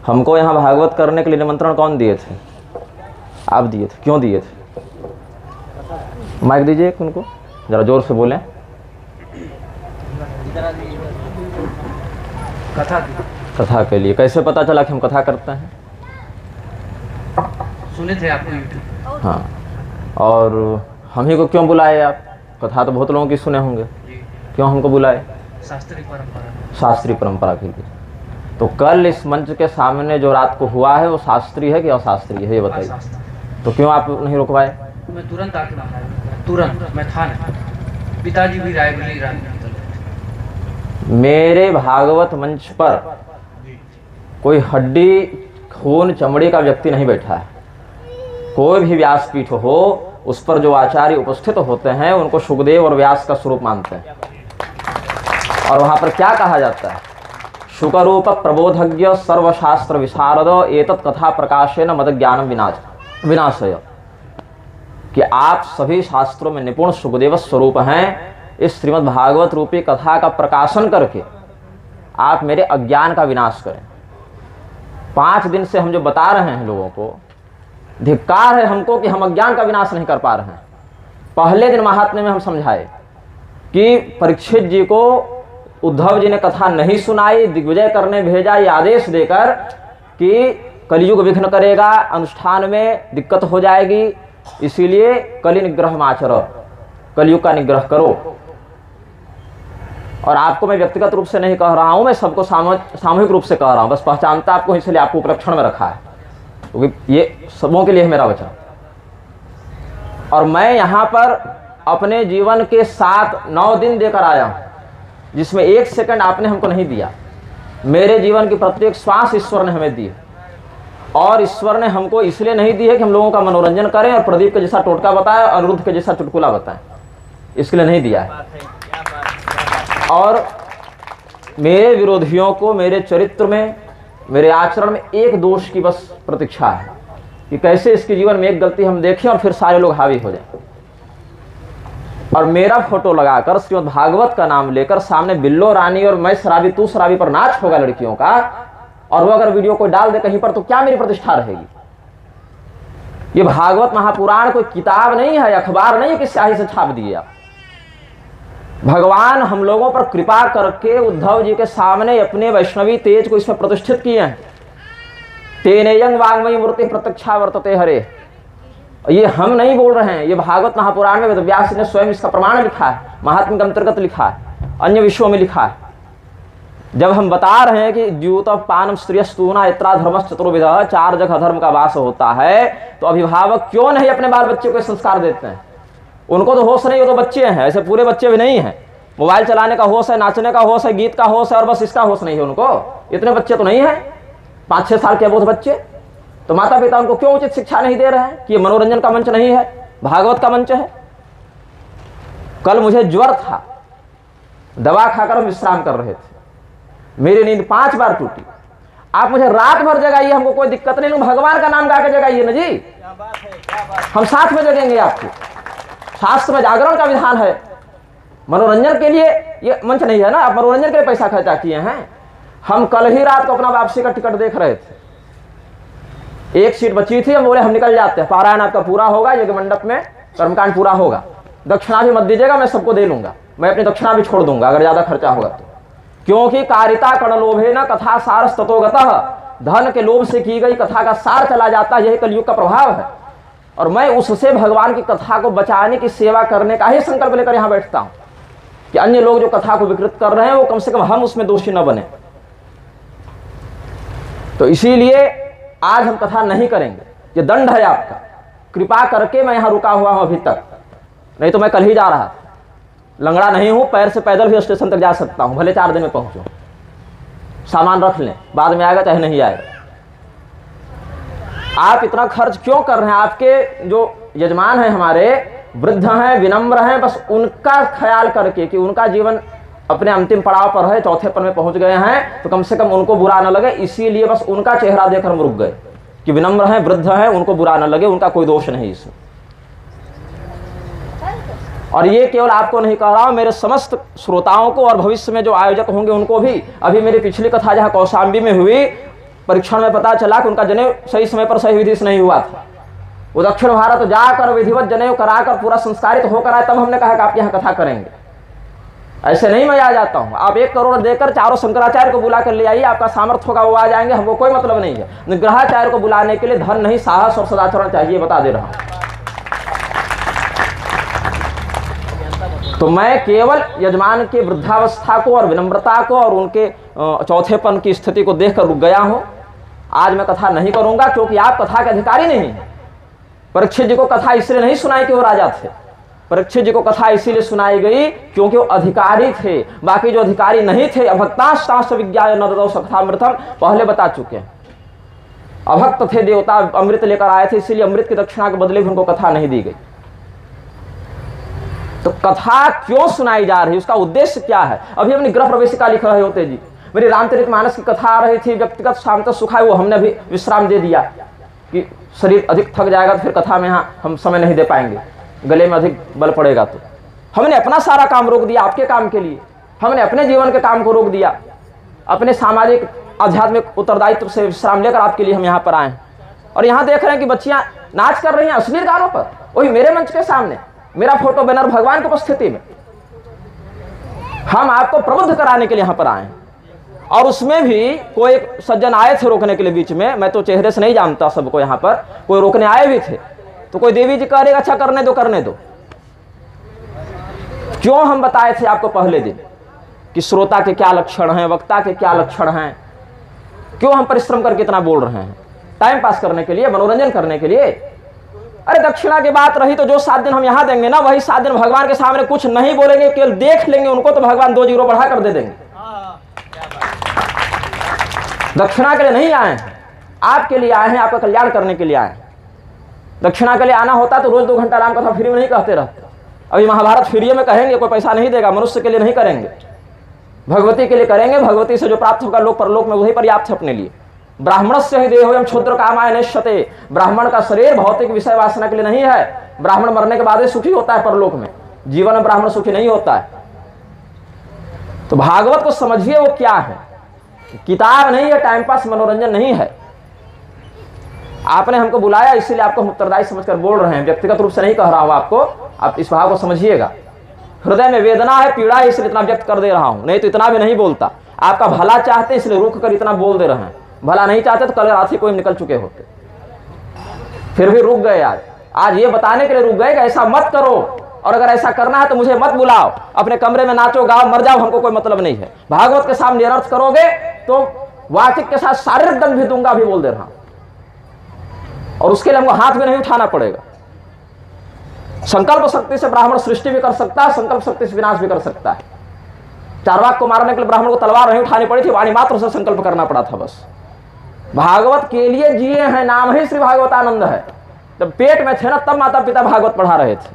हमको यहाँ भागवत करने के लिए निमंत्रण कौन दिए थे? आप दिए थे। क्यों दिए थे? माइक दीजिए उनको, जरा जोर से बोलें। कथा के लिए। कैसे पता चला कि हम कथा करते हैं? सुने थे आपने? हाँ। और हम ही को क्यों बुलाए आप? कथा तो बहुत लोगों की सुने होंगे, क्यों हमको बुलाए? शास्त्रीय परंपरा। शास्त्रीय परंपरा के लिए। तो कल इस मंच के सामने जो रात को हुआ है वो शास्त्रीय है कि अशास्त्रीय है, ये बताइए। तो क्यों आप नहीं रुकवाए? मैं तुरंत आके तुरंत मैं था नहीं, पिताजी भी रायबरेली रात में मेरे भागवत मंच पर कोई हड्डी खून चमड़ी का व्यक्ति नहीं बैठा है। कोई भी व्यासपीठ हो, उस पर जो आचार्य उपस्थित होते हैं उनको सुखदेव और व्यास का स्वरूप मानते हैं। और वहां पर क्या कहा जाता है? शुकरूप प्रबोधज्ञ सर्वशास्त्र विशारद एतत् कथा प्रकाशेन मद ज्ञानम विनाशय, कि आप सभी शास्त्रों में निपुण सुखदेव स्वरूप हैं। इस श्रीमद् भागवत रूपी कथा का प्रकाशन करके आप मेरे अज्ञान का विनाश करें। 5 दिन से हम जो बता रहे हैं लोगों को, धिक्कार है हमको कि हम अज्ञान का विनाश नहीं कर पा रहे हैं। पहले दिन महात्म्य में हम समझाए कि परीक्षित जी को उद्धव जी ने कथा नहीं सुनाई, दिग्विजय करने भेजा ये आदेश देकर कि कलयुग विघ्न करेगा, अनुष्ठान में दिक्कत हो जाएगी, इसीलिए कलि निग्रह माचर, कलयुग का निग्रह करो। और आपको मैं व्यक्तिगत रूप से नहीं कह रहा हूं, मैं सबको सामूहिक रूप से कह रहा हूं। बस पहचानता आपको, इसलिए आपको उपलक्षण में रखा है, क्योंकि ये सबों के लिए है मेरा वचन। और मैं यहां पर अपने जीवन के 7-9 दिन देकर आया हूं, जिसमें 1 सेकंड आपने हमको नहीं दिया। मेरे जीवन की प्रत्येक श्वास ईश्वर ने हमें दी है, और ईश्वर ने हमको इसलिए नहीं दी है कि हम लोगों का मनोरंजन करें और प्रदीप के जैसा टोटका बताएं और अनिरुद्ध के जैसा चुटकुला बताएं, इसके लिए नहीं दिया है। और मेरे विरोधियों को मेरे चरित्र में, मेरे आचरण में एक दोष की बस प्रतीक्षा है कि कैसे इसके जीवन में एक गलती हम देखें और फिर सारे लोग हावी हो जाएं। और मेरा फोटो लगाकर श्रीमद् भागवत का नाम लेकर सामने बिल्लो रानी और मैं शराबी तू शराबी पर नाच होगा लड़कियों का, और वो अगर वीडियो को डाल दे कहीं पर, तो क्या मेरी प्रतिष्ठा रहेगी? ये भागवत महापुराण कोई किताब नहीं है, अखबार नहीं है कि स्याही से छाप दिए आप। भगवान हम लोगों पर कृपा करके उद्धव जी के सामने अपने वैष्णवी तेज को इसमें प्रतिष्ठित किए हैं। तेनेयं वाङ्मयी मूर्ति प्रत्यक्षा वर्तते हरे। ये हम नहीं बोल रहे हैं, ये भागवत महापुराण में व्यास ने स्वयं इसका प्रमाण लिखा है, महात्म्य के अंतर्गत लिखा है, अन्य विषयों में लिखा है। जब हम बता रहे हैं कि द्यूत पानम स्त्रियस्तूना इत्रा धर्मश्च चतुर्विध, 4 जगह धर्म का वास होता है, तो अभिभावक क्यों नहीं अपने बाल बच्चे को संस्कार देते हैं? उनको तो होश नहीं, वो तो बच्चे हैं, ऐसे पूरे बच्चे भी नहीं हैं। मोबाइल चलाने का होश है, नाचने का होश है, गीत का होश है, और बस इसका होश नहीं है उनको। इतने बच्चे तो नहीं है, 5-6 साल के अबोध बच्चे। तो माता पिता उनको क्यों उचित शिक्षा नहीं दे रहे हैं कि ये मनोरंजन का मंच नहीं है, भागवत का मंच है? कल मुझे ज्वर था, दवा खाकर हम विश्राम कर रहे थे, मेरी नींद 5 बार टूटी। आप मुझे रात भर जगाइए, हमको कोई दिक्कत नहीं, भगवान का नाम गा के जगाइए ना जी, हम साथ में जगेंगे आपके। शास्त्र में जागरण का विधान है, मनोरंजन के लिए ये मंच नहीं है ना। आप मनोरंजन के लिए पैसा खर्चा किए हैं। हम कल ही रात को अपना वापसी का टिकट देख रहे थे, 1 सीट बची थी, हम बोले हम निकल जाते हैं, पारायण आपका पूरा होगा, यज्ञ मंडप में कर्मकांड पूरा होगा, दक्षिणा भी मत दीजिएगा, मैं सबको दे लूंगा, मैं अपनी दक्षिणा भी छोड़ दूंगा अगर ज्यादा खर्चा होगा तो। क्योंकि कारिता कण लोभे न कथा सार ततोगतः, धन के लोभ से की गई कथा का सार चला जाता है, यही कलयुग का प्रभाव है। और मैं उससे भगवान की कथा को बचाने की सेवा करने का ही संकल्प लेकर यहां बैठता हूं कि अन्य लोग जो कथा को विकृत कर रहे हैं वो कम से कम हम उसमें दोषी न बने। तो इसीलिए आज हम कथा नहीं करेंगे, ये दंड है आपका। कृपा करके मैं यहां रुका हुआ हूं अभी तक, नहीं तो मैं कल ही जा रहा था। लंगड़ा नहीं हूं, पैर से पैदल भी स्टेशन तक जा सकता हूं, भले 4 दिन में पहुंचूं। सामान रख लें, बाद में आएगा चाहे नहीं आएगा। आप इतना खर्च क्यों कर रहे हैं? आपके जो यजमान हैं हमारे, वृद्ध हैं, विनम्र हैं, बस उनका ख्याल करके कि उनका जीवन अपने अंतिम पड़ाव पर है, चौथे पर में पहुंच गए हैं, तो कम से कम उनको बुरा न लगे, इसीलिए बस उनका चेहरा देखकर हम रुक गए कि विनम्र हैं, वृद्ध हैं, उनको बुरा न लगे, उनका कोई दोष नहीं इसमें। और ये केवल आपको नहीं कह रहा हूं, मेरे समस्त श्रोताओं को और भविष्य में जो आयोजक होंगे उनको भी। अभी मेरी पिछली कथा जहां कौशाम्बी में हुई, परीक्षण में पता चला कि उनका जनेऊ सही समय पर सही विधि से नहीं हुआ था। वो दक्षिण भारत जाकर विधिवत जनेऊ कराकर पूरा संस्कारित होकर आए, तब हमने कहा कि आप यहाँ कथा करेंगे। ऐसे नहीं मैं आ जाता हूँ, आप 1 करोड़ देकर चारों शंकराचार्य को बुला कर ले आइए, आपका सामर्थ्य होगा वो आ जाएंगे, हमको कोई मतलब नहीं है। निग्रहाचार्य को बुलाने के लिए धन नहीं, साहस और सदाचरण चाहिए, बता दे रहा हूँ। तो मैं केवल यजमान के वृद्धावस्था को और विनम्रता को और उनके चौथेपन की स्थिति को देखकर रुक गया हूं। आज मैं कथा नहीं करूंगा क्योंकि आप कथा के अधिकारी नहीं हैं। परीक्षित जी को कथा इसलिए नहीं सुनाई कि वो राजा थे, परीक्षित जी को कथा इसीलिए सुनाई गई क्योंकि वो अधिकारी थे। बाकी जो अधिकारी नहीं थे, अभक्ताश्च विज्ञाय नरदौ सखामृतम, पहले बता चुके हैं। अभक्त थे, देवता अमृत लेकर आए थे, इसीलिए अमृत की दक्षिणा के बदले भी उनको कथा नहीं दी गई। तो कथा क्यों सुनाई जा रही है, उसका उद्देश्य क्या है? अभी अपनी गृह प्रवेशिका लिख रहे होते जी, मेरी रामचरितमानस की कथा आ रही थी, व्यक्तिगत शाम तक सुखा है, वो हमने भी विश्राम दे दिया कि शरीर अधिक थक जाएगा तो फिर कथा में यहाँ हम समय नहीं दे पाएंगे, गले में अधिक बल पड़ेगा। तो हमने अपना सारा काम रोक दिया आपके काम के लिए, हमने अपने जीवन के काम को रोक दिया, अपने सामाजिक आध्यात्मिक उत्तरदायित्व से विश्राम लेकर आपके लिए हम यहाँ पर आए हैं। और यहाँ देख रहे हैं कि बच्चियाँ नाच कर रही हैं अश्लील गानों पर, वही मेरे मंच के सामने, मेरा फोटो बैनर भगवान की उपस्थिति में। हम आपको प्रबुद्ध कराने के लिए यहाँ पर आए हैं। और उसमें भी कोई सज्जन आए थे रोकने के लिए बीच में, मैं तो चेहरे से नहीं जानता सबको, यहाँ पर कोई रोकने आए भी थे। तो कोई देवी जी कह रहे अच्छा करने दो करने दो। क्यों हम बताए थे आपको पहले दिन कि श्रोता के क्या लक्षण हैं, वक्ता के क्या लक्षण हैं, क्यों हम परिश्रम करके इतना बोल रहे हैं? टाइम पास करने के लिए, मनोरंजन करने के लिए। अरे दक्षिणा की बात रही तो जो 7 दिन हम यहां देंगे ना, वही 7 दिन भगवान के सामने कुछ नहीं बोलेंगे, केवल देख लेंगे उनको, तो भगवान 2 जीरो बढ़ा कर दे देंगे। दक्षिणा के लिए नहीं आए हैं, आपके लिए आए हैं, आपका कल्याण करने के लिए आए हैं। दक्षिणा के लिए आना होता तो रोज 2 घंटा राम कथा फ्री में नहीं कहते रहते। अभी महाभारत फ्री में कहेंगे, कोई पैसा नहीं देगा, मनुष्य के लिए नहीं करेंगे, भगवती के लिए करेंगे। भगवती से जो प्राप्त होगा लोक परलोक में वही पर्याप्त है अपने लिए। ब्राह्मणस्य ही देहोयम क्षुद्र कामाय नश्यते, ब्राह्मण का शरीर भौतिक विषय वासना के लिए नहीं है। ब्राह्मण मरने के बाद ही सुखी होता है परलोक में, जीवन में ब्राह्मण सुखी नहीं होता है। तो भागवत को समझिए वो क्या है, किताब नहीं है, टाइम पास मनोरंजन नहीं है। आपने हमको बुलाया इसीलिए आपको हम उत्तरदायी समझकर बोल रहे हैं, व्यक्तिगत रूप से नहीं कह रहा हूं आपको, आप इस भाव को समझिएगा। हृदय में वेदना है, पीड़ा है, इसलिए इतना व्यक्त कर दे रहा हूं, नहीं तो इतना भी नहीं बोलता। आपका भला चाहते इसलिए रुक कर इतना बोल दे रहे हैं, भला नहीं चाहते तो कल रात ही कोई निकल चुके होते, फिर भी रुक गए। आज ये बताने के लिए रुक गए कि ऐसा मत करो, और अगर ऐसा करना है तो मुझे मत बुलाओ, अपने कमरे में नाचो गाओ मर जाओ, हमको कोई मतलब नहीं है। भागवत के सामने निरर्थ करोगे तो वाचिक के साथ शारीरिक दंड भी दूंगा, भी बोल दे रहा हूं, और उसके लिए हमको हाथ भी नहीं उठाना पड़ेगा। संकल्प शक्ति से ब्राह्मण सृष्टि भी कर सकता है, संकल्प शक्ति से विनाश भी कर सकता है। चारवाक को मारने के लिए ब्राह्मण को तलवार नहीं उठानी पड़ी थी, वाणी मात्र से संकल्प करना पड़ा था बस। भागवत के लिए जिए हैं, नाम ही श्री भागवतानंद है। जब पेट में थे ना तब माता पिता भागवत पढ़ा रहे थे,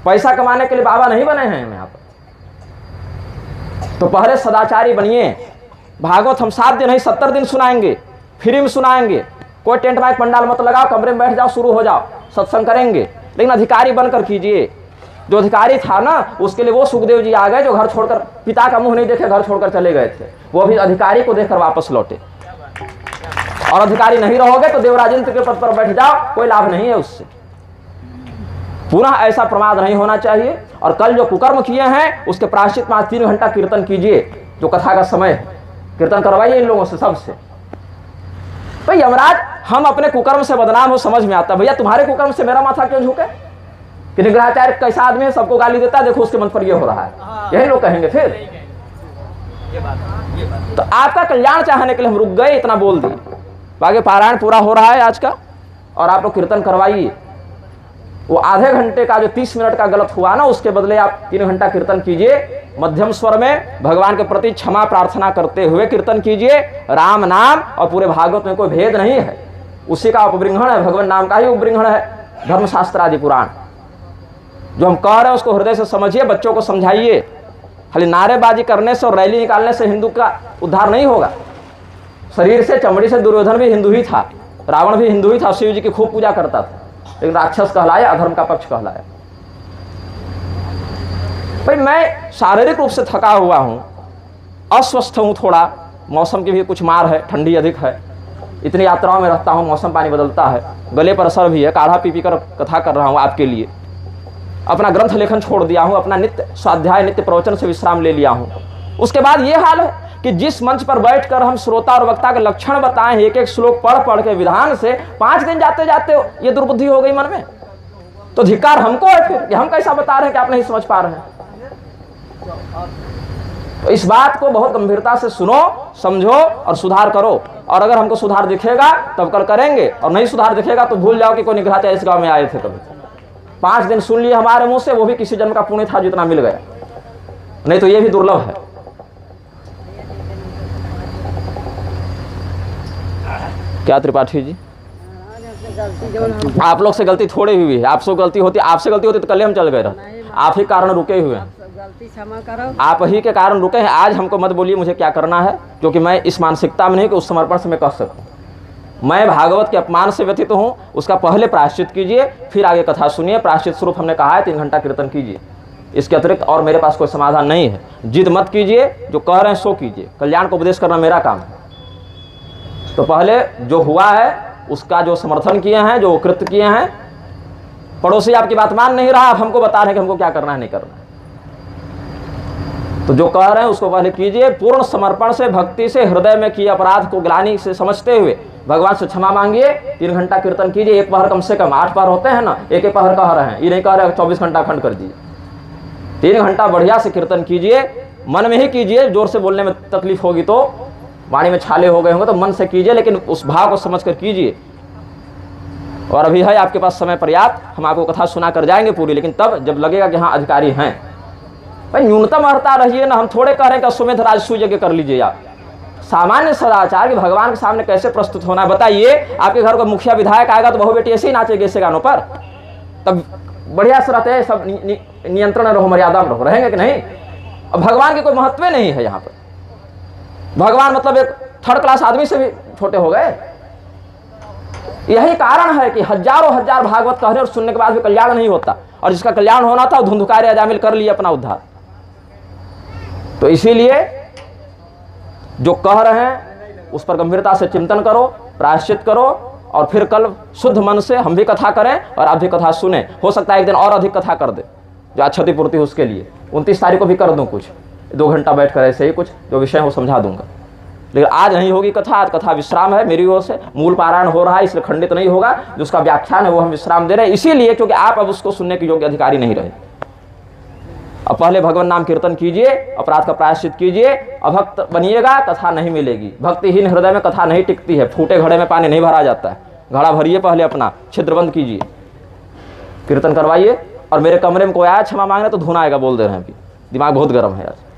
पैसा कमाने के लिए बाबा नहीं बने हैं यहाँ पर। तो पहले सदाचारी बनिए। भागवत हम 7 दिन नहीं 70 दिन सुनाएंगे, फ्री में सुनाएंगे। कोई टेंट माइक पंडाल मत लगाओ, कमरे में बैठ जाओ, शुरू हो जाओ, सत्संग करेंगे, लेकिन अधिकारी बनकर कीजिए। जो अधिकारी था ना, उसके लिए वो सुखदेव जी आ गए जो घर छोड़कर, पिता का मुंह नहीं देखे घर छोड़कर चले गए थे, वो भी अधिकारी को देखकर वापस लौटे। और अधिकारी नहीं रहोगे तो देवराजेंद्र के पद पर बैठ जाओ, कोई लाभ नहीं है उससे। पुनः ऐसा प्रमाद नहीं होना चाहिए। और कल जो कुकर्म किए हैं उसके प्रायश्चित में 3 घंटा कीर्तन कीजिए, जो कथा का समय है, कीर्तन करवाइए इन लोगों से, सबसे। भाई यमराज, हम अपने कुकर्म से बदनाम हो, समझ में आता, भैया तुम्हारे कुकर्म से मेरा माथा क्यों झुके? कि निग्रहाचार्य कैसा आदमी है, सबको गाली देता है, देखो उसके मन पर ये हो रहा है, यही लोग कहेंगे फिर। तो आपका कल्याण चाहने के लिए हम रुक गए, इतना बोल दिए। बाकी पारायण पूरा हो रहा है आज का, और आप लोग कीर्तन करवाइए। वो आधे घंटे का जो 30 मिनट का गलत हुआ ना, उसके बदले आप 3 घंटा कीर्तन कीजिए, मध्यम स्वर में भगवान के प्रति क्षमा प्रार्थना करते हुए कीर्तन कीजिए। राम नाम और पूरे भागवत में कोई भेद नहीं है, उसी का उपबृंहण है, भगवान नाम का ही उपबृंहण है धर्मशास्त्र आदि पुराण। जो हम कह रहे हैं उसको हृदय से समझिए, बच्चों को समझाइए। खाली नारेबाजी करने से और रैली निकालने से हिंदू का उद्धार नहीं होगा। शरीर से, चमड़ी से दुर्योधन भी हिंदू ही था, रावण भी हिंदू ही था, शिव जी की खूब पूजा करता था, लेकिन राक्षस कहलाया, अधर्म का पक्ष कहलाया। भाई मैं शारीरिक रूप से थका हुआ हूं, अस्वस्थ हूं, थोड़ा मौसम की भी कुछ मार है, ठंडी अधिक है, इतनी यात्राओं में रहता हूँ, मौसम पानी बदलता है, गले पर असर भी है, काढ़ा पी पी कर कथा कर रहा हूँ आपके लिए, अपना ग्रंथ लेखन छोड़ दिया हूँ, अपना नित्य स्वाध्याय नित्य प्रवचन से विश्राम ले लिया हूँ। उसके बाद ये हाल है कि जिस मंच पर बैठकर हम श्रोता और वक्ता के लक्षण बताएं, एक एक श्लोक पढ़ पढ़ के विधान से, 5 दिन जाते जाते ये दुर्बुद्धि हो गई मन में, तो धिक्कार हमको है फिर कि हम कैसा बता रहे हैं कि आप नहीं समझ पा रहे हैं। तो इस बात को बहुत गंभीरता से सुनो, समझो और सुधार करो। और अगर हमको सुधार दिखेगा तब कल करेंगे, और नहीं सुधार दिखेगा तो भूल जाओ कि कोई निग्रह इस गांव में आए थे कभी। 5 दिन सुन लिए हमारे मुंह से, वो भी किसी जन्म का पुण्य था जितना मिल गया, नहीं तो ये भी दुर्लभ है। क्या त्रिपाठी जी, आप लोग से गलती थोड़ी हुई है, आपसे गलती होती, आपसे गलती होती तो कल हम चल गए रहते, आप ही कारण रुके हुए हैं, गलती क्षमा करो, आप ही के कारण रुके हैं। आज हमको मत बोलिए मुझे क्या करना है, क्योंकि मैं इस मानसिकता में नहीं कि उस समर्पण से मैं कह सकूं। मैं भागवत के अपमान से व्यथित हूं, उसका पहले प्रायश्चित कीजिए, फिर आगे कथा सुनिए। प्रायश्चित स्वरूप हमने कहा है 3 घंटा कीर्तन कीजिए, इसके अतिरिक्त और मेरे पास कोई समाधान नहीं है। जिद मत कीजिए, जो कह रहे हैं सो कीजिए, कल्याण को उपदेश करना मेरा काम है। तो पहले जो हुआ है उसका जो समर्थन किए हैं, जो कृत्य किए हैं, पड़ोसी आपकी बात मान नहीं रहा, आप हमको बता रहे हैं कि हमको क्या करना है नहीं करना है, तो जो कह रहे हैं उसको पहले कीजिए, पूर्ण समर्पण से, भक्ति से, हृदय में किए अपराध को ग्लानि से समझते हुए भगवान से क्षमा मांगिए। 3 घंटा कीर्तन कीजिए, एक पहर कम से कम, 8 पहर होते हैं ना, एक एक पहर कह रहे हैं, ये नहीं कह रहे 24 घंटा खंड कर दीजिए। 3 घंटा बढ़िया से कीर्तन कीजिए, मन में ही कीजिए, जोर से बोलने में तकलीफ होगी तो, वाणी में छाले हो गए होंगे तो मन से कीजिए, लेकिन उस भाव को समझ कर कीजिए। और अभी है आपके पास समय पर्याप्त, हम आपको कथा सुना कर जाएंगे पूरी, लेकिन तब जब लगेगा कि हाँ अधिकारी हैं। भाई न्यूनतम अर्ता रहिए ना, हम थोड़े कह रहे हैं कि अश्वमेध राजसूय यज्ञ कर लीजिए आप। सामान्य सदाचार कि भगवान के सामने कैसे प्रस्तुत होना है बताइए। आपके घर का मुखिया विधायक आएगा तो बहू बेटी ऐसे ही नाचेगी ऐसे गानों पर, तब बढ़िया से रहते हैं सब, नियंत्रण रहो, मर्यादा में रहो, रहेंगे कि नहीं। अब भगवान के कोई महत्व नहीं है यहाँ पर, भगवान मतलब एक 3rd क्लास आदमी से भी छोटे हो गए। यही कारण है कि हजारों हजार भागवत कहने और सुनने के बाद भी कल्याण नहीं होता, और जिसका कल्याण होना था वो धुंधुकार अजामिल कर लिए अपना उद्धार। तो इसीलिए जो कह रहे हैं उस पर गंभीरता से चिंतन करो, प्रायश्चित करो, और फिर कल शुद्ध मन से हम भी कथा करें और आप भी कथा सुने। हो सकता है एक दिन और अधिक कथा कर दे, जो आज क्षतिपूर्ति हो उसके लिए 29 तारीख को भी कर दूं कुछ, 2 घंटा बैठ कर ऐसे ही कुछ जो विषय हो समझा दूंगा। लेकिन आज नहीं होगी कथा, आज कथा विश्राम है मेरी ओर से, मूल पारायण हो रहा है इसलिए खंडित नहीं होगा, जो उसका व्याख्यान है वो हम विश्राम दे रहे हैं, इसीलिए क्योंकि आप अब उसको सुनने के योग्य अधिकारी नहीं रहे। अब पहले भगवान नाम कीर्तन कीजिए, अपराध का प्रायश्चित कीजिए, अभक्त बनिएगा, कथा नहीं मिलेगी। भक्तिहीन हृदय में कथा नहीं टिकती है, फूटे घड़े में पानी नहीं भरा जाता है। घड़ा भरिए पहले, अपना छिद्र बंद कीजिए, कीर्तन करवाइए। और मेरे कमरे में कोई आया क्षमा मांगने तो धुना आएगा, बोल दे रहे हैं, अभी दिमाग बहुत गर्म है आज।